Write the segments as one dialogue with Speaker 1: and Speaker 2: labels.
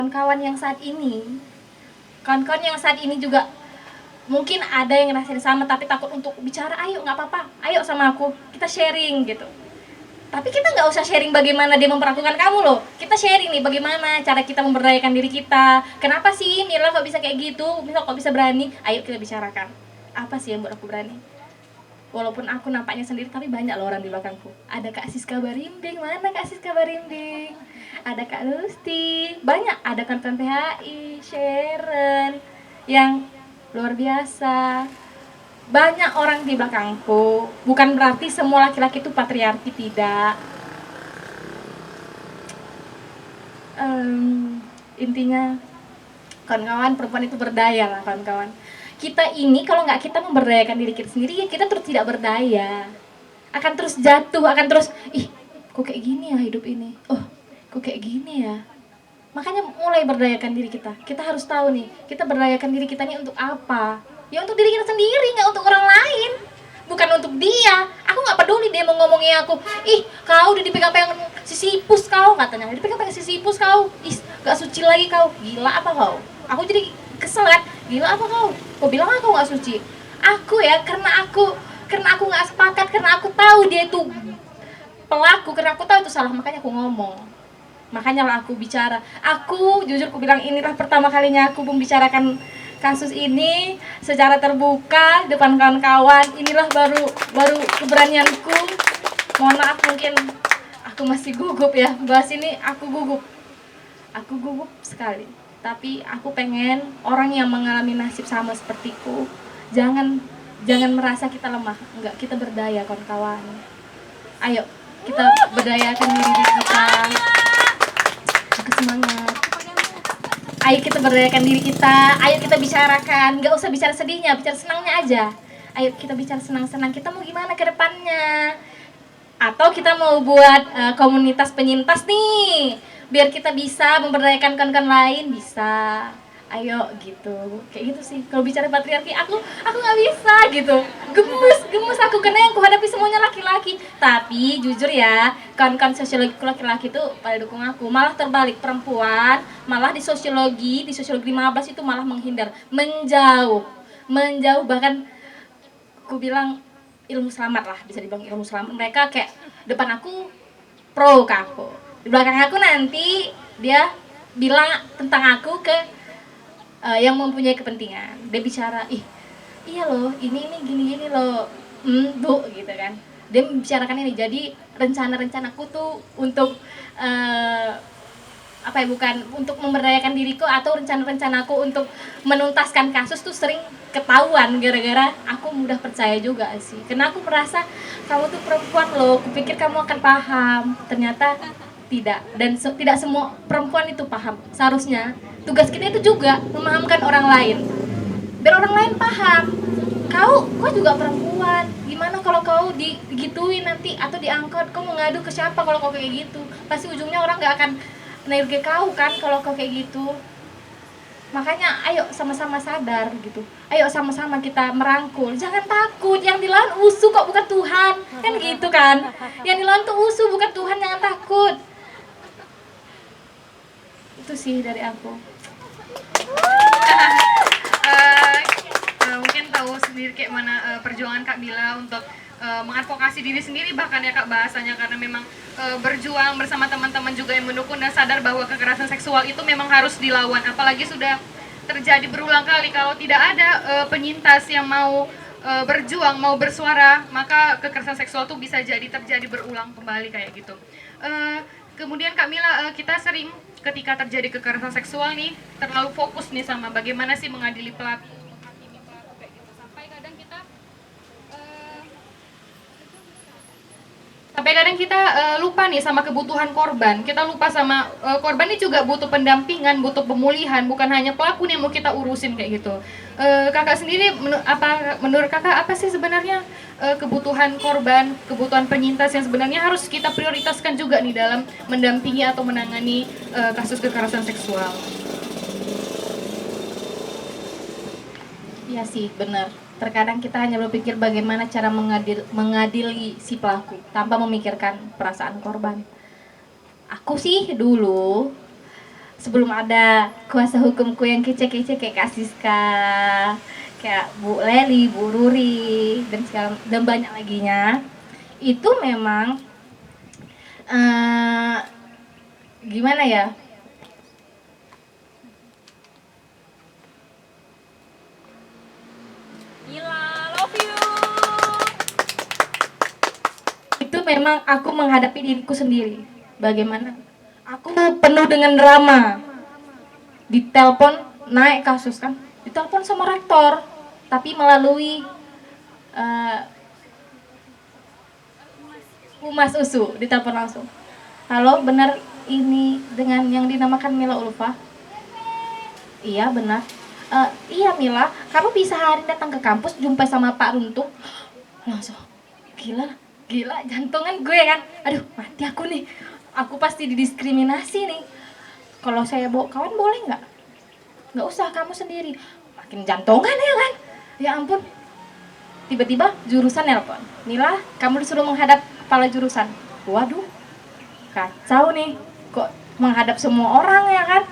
Speaker 1: kawan-kawan yang saat ini, juga mungkin ada yang ngerasain sama tapi takut untuk bicara. Ayo, nggak apa-apa, ayo sama aku, kita sharing gitu. Tapi kita nggak usah sharing bagaimana dia memperlakukan kamu loh. Kita sharing nih bagaimana cara kita memberdayakan diri kita. Kenapa sih Mila kok bisa kayak gitu? Mila kok bisa berani? Ayo kita bicarakan. Apa sih yang buat aku berani? Walaupun aku nampaknya sendiri, tapi banyak loh orang di belakangku. Ada Kak Siska Barimbing, mana Kak Siska Barimbing? Ada Kak Lusti, banyak. Ada kawan PHI, Sharon, yang luar biasa. Banyak orang di belakangku. Bukan berarti semua laki-laki itu patriarki, tidak. Intinya kawan-kawan, perempuan itu berdaya lah kawan-kawan. Kita ini kalau nggak kita memberdayakan diri kita sendiri, ya kita terus tidak berdaya. Akan terus jatuh, akan terus, ih kok kayak gini ya hidup ini, oh kok kayak gini ya. Makanya mulai berdayakan diri kita. Kita harus tahu nih, kita berdayakan diri kita ini untuk apa? Ya untuk diri kita sendiri, nggak untuk orang lain. Bukan untuk dia. Aku nggak peduli dia mau ngomongin aku. Ih, kau udah dipegang-pegang sisipus kau, katanya. Dipegang-pegang sisipus kau. Ih, nggak suci lagi kau. Gila apa kau? Aku jadi kesel kan. Gila apa kau? Kau bilang aku nggak suci. Aku ya, karena aku nggak sepakat, karena aku tahu dia itu pelaku, karena aku tahu itu salah, makanya aku ngomong. Makanya lah aku bicara. Aku jujur aku bilang inilah pertama kalinya aku membicarakan kasus ini secara terbuka depan kawan-kawan. Inilah baru keberanianku. Mohon maaf mungkin aku masih gugup ya. Bahas ini aku gugup. Aku gugup sekali. Tapi aku pengen orang yang mengalami nasib sama sepertiku jangan merasa kita lemah. Enggak, kita berdaya kawan-kawan. Ayo kita berdayakan diri kita. Semangat. Ayo kita berdayakan diri kita. Ayo kita bicarakan. Gak usah bicara sedihnya, bicara senangnya aja. Ayo kita bicara senang-senang. Kita mau gimana ke depannya? Atau kita mau buat komunitas penyintas nih, biar kita bisa memberdayakan kawan-kawan lain, bisa. Ayo gitu, kayak gitu sih. Kalau bicara patriarki, aku nggak bisa gitu. Gemes aku karena yang kuhadapi semuanya laki-laki. Tapi jujur ya, kawan-kawan sosiologi laki-laki tuh pada dukung aku. Malah terbalik, perempuan malah di sosiologi 15 itu malah menghindar, menjauh bahkan aku bilang ilmu selamat lah, bisa dibilang ilmu selamat. Mereka kayak depan aku pro ke aku, di belakang aku nanti dia bilang tentang aku ke yang mempunyai kepentingan. Dia bicara, ih iya loh ini gini loh, bu gitu kan. Dia membicarakan ini. Jadi rencanaku tuh untuk apa ya, bukan untuk memberdayakan diriku, atau rencanaku untuk menuntaskan kasus tuh sering ketahuan gara-gara aku mudah percaya juga sih. Karena aku merasa kamu tuh perempuan loh, kupikir kamu akan paham. Ternyata tidak, dan tidak semua perempuan itu paham. Seharusnya tugas kita itu juga memahamkan orang lain, biar orang lain paham. Kau juga perempuan, gimana kalau kau digituin nanti atau diangkut, kau mau ngadu ke siapa kalau kau kayak gitu? Pasti ujungnya orang nggak akan menerima kau kan kalau kau kayak gitu. Makanya ayo sama-sama sadar gitu. Ayo sama-sama kita merangkul. Jangan takut, yang dilawan usuh kok, bukan Tuhan. Kan gitu kan. Yang dilawan tuh usuh, bukan Tuhan, jangan takut. Itu sih dari aku.
Speaker 2: Mungkin tahu sendiri kayak mana perjuangan Kak Bila untuk mengadvokasi diri sendiri, bahkan ya Kak bahasanya, karena memang berjuang bersama teman-teman juga yang mendukung dan sadar bahwa kekerasan seksual itu memang harus dilawan. Apalagi sudah terjadi berulang kali. Kalau tidak ada penyintas yang mau berjuang, mau bersuara, maka kekerasan seksual itu bisa jadi terjadi berulang kembali kayak gitu. Kemudian Kak Mila, kita sering ketika terjadi kekerasan seksual nih terlalu fokus nih sama bagaimana sih mengadili pelaku kayak gitu. Sampai kadang kita lupa nih sama kebutuhan korban. Kita lupa sama korban ini juga butuh pendampingan, butuh pemulihan, bukan hanya pelaku nih yang mau kita urusin kayak gitu. Kakak sendiri menurut kakak apa sih sebenarnya kebutuhan korban, kebutuhan penyintas yang sebenarnya harus kita prioritaskan juga nih dalam mendampingi atau menangani kasus kekerasan seksual?
Speaker 1: Iya sih, benar. Terkadang kita hanya berpikir bagaimana cara mengadili si pelaku tanpa memikirkan perasaan korban. Aku sih dulu sebelum ada kuasa hukumku yang kece-kece kayak Kak Siska, kayak Bu Leli, Bu Ruri, dan banyak laginya, itu memang gimana ya?
Speaker 2: Gila, love you.
Speaker 1: Itu memang aku menghadapi diriku sendiri. Bagaimana? Aku penuh dengan drama. Ditelepon naik kasus kan, ditelepon sama rektor, tapi melalui Humas USU, ditelepon langsung. Halo, benar ini dengan yang dinamakan Mila Ulfa? Iya benar. Iya Mila, kamu bisa hari datang ke kampus jumpa sama Pak Runtuh? Langsung, gila jantungan gue kan. Aduh, mati aku nih. Aku pasti didiskriminasi nih. Kalau saya bawa kawan boleh nggak? Nggak usah, kamu sendiri. Makin jantungan ya kan? Ya ampun. Tiba-tiba jurusan nelpon. Mila, kamu disuruh menghadap kepala jurusan. Waduh, kacau nih. Kok menghadap semua orang ya kan?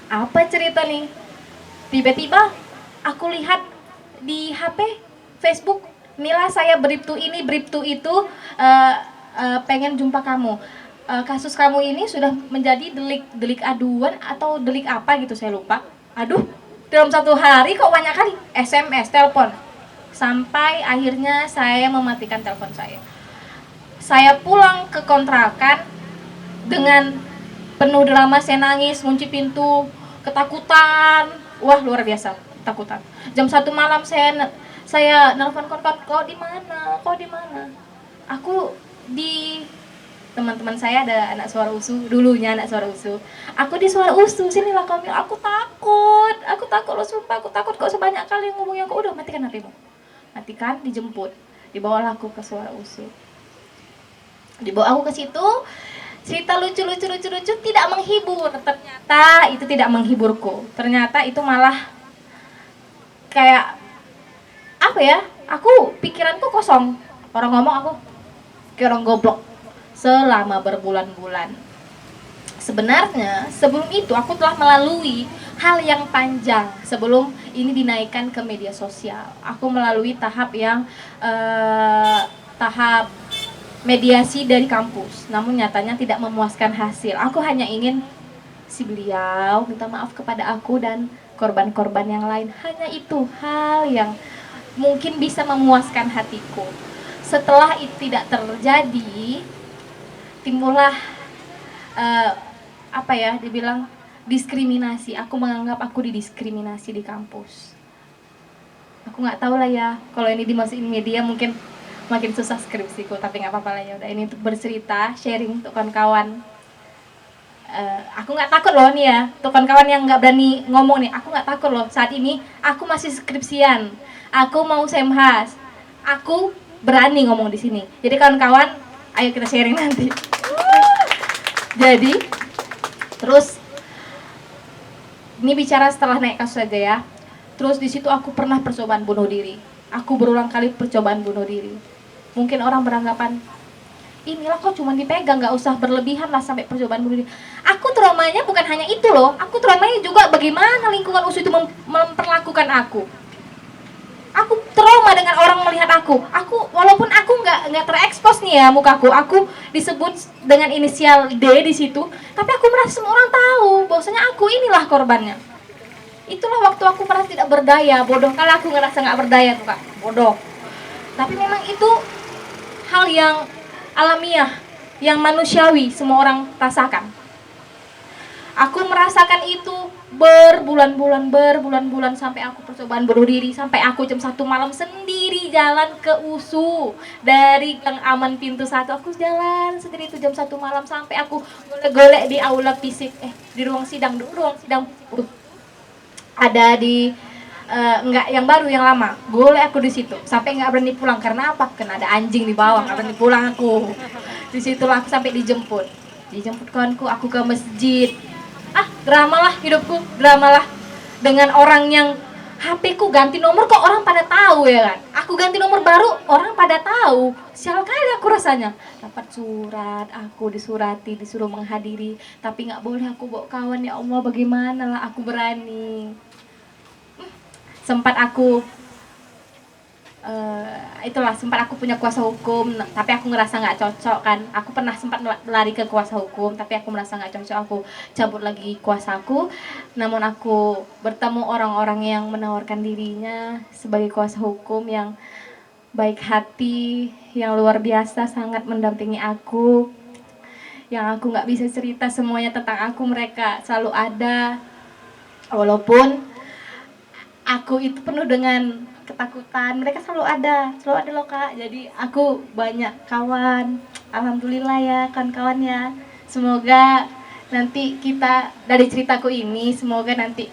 Speaker 1: Apa cerita nih? Tiba-tiba aku lihat di HP, Facebook, Mila saya beribtu ini, beribtu itu, pengen jumpa kamu. Kasus kamu ini sudah menjadi delik aduan atau delik apa gitu, saya lupa. Aduh, dalam satu hari kok banyak kali SMS, telepon. Sampai akhirnya saya mematikan telepon saya. Saya pulang ke kontrakan dengan penuh drama, saya nangis, ngunci pintu, ketakutan. Wah, luar biasa, ketakutan. Jam 1 malam saya nelpon kawan, kau di mana? Kau di mana? Aku di teman-teman saya ada anak suara USU, dulunya anak suara USU. Aku di suara USU, sinilah kau. Aku takut loh, sumpah aku takut kok, sebanyak kali ngomongnya. Aku udah matikan hatimu. Matikan, dijemput, dibawalah aku ke suara USU. Dibawa aku ke situ, cerita lucu tidak menghibur. Ternyata itu tidak menghiburku. Ternyata itu malah kayak apa ya? Aku pikiranku kosong. Orang ngomong aku kayak orang goblok selama berbulan-bulan. Sebenarnya sebelum itu aku telah melalui hal yang panjang sebelum ini dinaikkan ke media sosial. Aku melalui tahap yang tahap mediasi dari kampus, namun nyatanya tidak memuaskan hasil. Aku hanya ingin si beliau minta maaf kepada aku dan korban-korban yang lain. Hanya itu hal yang mungkin bisa memuaskan hatiku. Setelah itu tidak terjadi, timbullah dibilang diskriminasi. Aku menganggap aku didiskriminasi di kampus. Aku nggak tahu lah ya, kalau ini dimasukin media mungkin makin susah skripsiku, tapi nggak apa-apa lah ya. Udah, ini untuk bercerita, sharing untuk kawan-kawan. Aku nggak takut loh nih ya, untuk kawan-kawan yang nggak berani ngomong nih, aku nggak takut loh. Saat ini aku masih skripsian, aku mau semhas, aku berani ngomong di sini. Jadi kawan-kawan, ayo kita sharing nanti. Jadi terus ini bicara setelah naik kasus saja ya. Terus di situ aku pernah percobaan bunuh diri. Aku berulang kali percobaan bunuh diri. Mungkin orang beranggapan, inilah kok cuma dipegang, nggak usah berlebihan lah sampai percobaan bunuh diri. Aku traumanya bukan hanya itu loh. Aku traumanya juga bagaimana lingkungan USU itu memperlakukan aku. Aku trauma dengan orang melihat aku. Walaupun aku nggak terekspos nih ya mukaku, aku disebut dengan inisial D di situ, tapi aku merasa semua orang tahu bahwasanya aku inilah korbannya. Itulah waktu aku merasa tidak berdaya, bodoh kali aku ngerasa nggak berdaya tuh kak, bodoh. Tapi memang itu hal yang alamiah, yang manusiawi, semua orang rasakan. Aku merasakan itu berbulan-bulan sampai aku percobaan bunuh diri, sampai aku jam 1 malam sendiri jalan ke USU dari Gang Aman pintu 1. Aku jalan sendiri itu jam 1 malam sampai aku golek-golek di aula fisik, di ruang sidang ada di enggak yang baru, yang lama. Golek aku di situ sampai nggak berani pulang. Karena apa? Karena ada anjing di bawah, nggak berani pulang aku. Di situlah aku sampai dijemput kawanku, aku ke masjid. Drama lah hidupku, drama lah dengan orang yang HP ku ganti nomor kok orang pada tahu ya kan. Aku ganti nomor baru orang pada tahu. Sial kali aku rasanya. Dapat surat, aku disurati, disuruh menghadiri, tapi nggak boleh aku bawa kawan. Ya Allah, bagaimana lah aku berani. Sempat aku itulah sempat aku punya kuasa hukum, tapi aku ngerasa nggak cocok kan. Aku pernah sempat lari ke kuasa hukum, tapi aku merasa nggak cocok, aku cabut lagi kuasaku. Namun aku bertemu orang-orang yang menawarkan dirinya sebagai kuasa hukum yang baik hati, yang luar biasa, sangat mendampingi aku. Yang aku nggak bisa cerita semuanya tentang aku, mereka selalu ada. Walaupun aku itu penuh dengan ketakutan, mereka selalu ada loh kak. Jadi aku banyak kawan, alhamdulillah ya kawan-kawan ya. Semoga nanti kita dari ceritaku ini, semoga nanti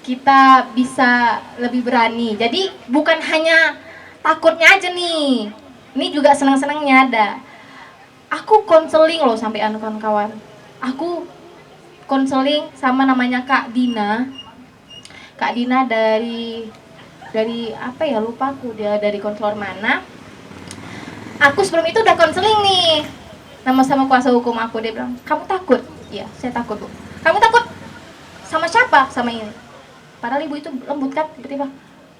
Speaker 1: kita bisa lebih berani. Jadi bukan hanya takutnya aja nih, ini juga senang-senangnya ada. Aku konseling loh sampai kawan-kawan. Aku konseling sama namanya Kak Dina. Kak Dina dari apa ya, lupa aku, dia dari konselor mana. Aku sebelum itu udah konseling nih sama kuasa hukum aku. Dia bilang, kamu takut? Iya, saya takut bu. Kamu takut sama siapa? Sama ini. Padahal ibu itu lembut kan, tiba-tiba,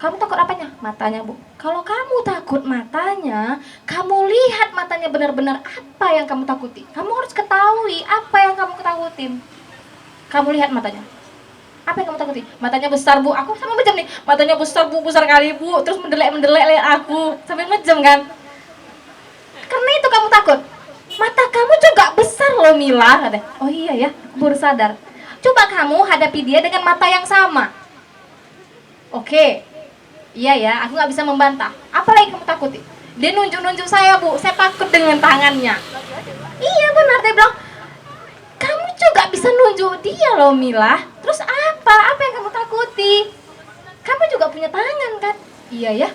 Speaker 1: kamu takut apanya? Matanya bu. Kalau kamu takut matanya, kamu lihat matanya benar-benar apa yang kamu takuti. Kamu harus ketahui apa yang kamu ketakutin. Kamu lihat matanya. Apa yang kamu takuti? Matanya besar bu. Aku sama macam nih. Matanya besar bu, besar kali bu. Terus mendelek lihat aku sambil macam kan. Karena itu kamu takut. Mata kamu juga besar loh Mila. Kata. Oh iya ya, aku baru sadar. Coba kamu hadapi dia dengan mata yang sama. Oke. Iya ya, aku nggak bisa membantah. Apa lagi kamu takuti? Dia nunjuk-nunjuk saya bu. Saya takut dengan tangannya. Iya benar, dia bilang, kamu juga bisa nunjuk dia loh Mila. Terus apa yang kamu takuti? Kamu juga punya tangan kan? Iya ya.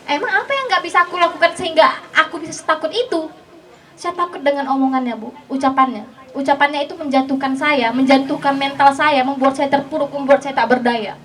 Speaker 1: Emang apa yang gak bisa aku lakukan sehingga aku bisa setakut itu? Saya takut dengan omongannya bu, ucapannya. Ucapannya itu menjatuhkan saya, menjatuhkan mental saya, membuat saya terpuruk, membuat saya tak berdaya.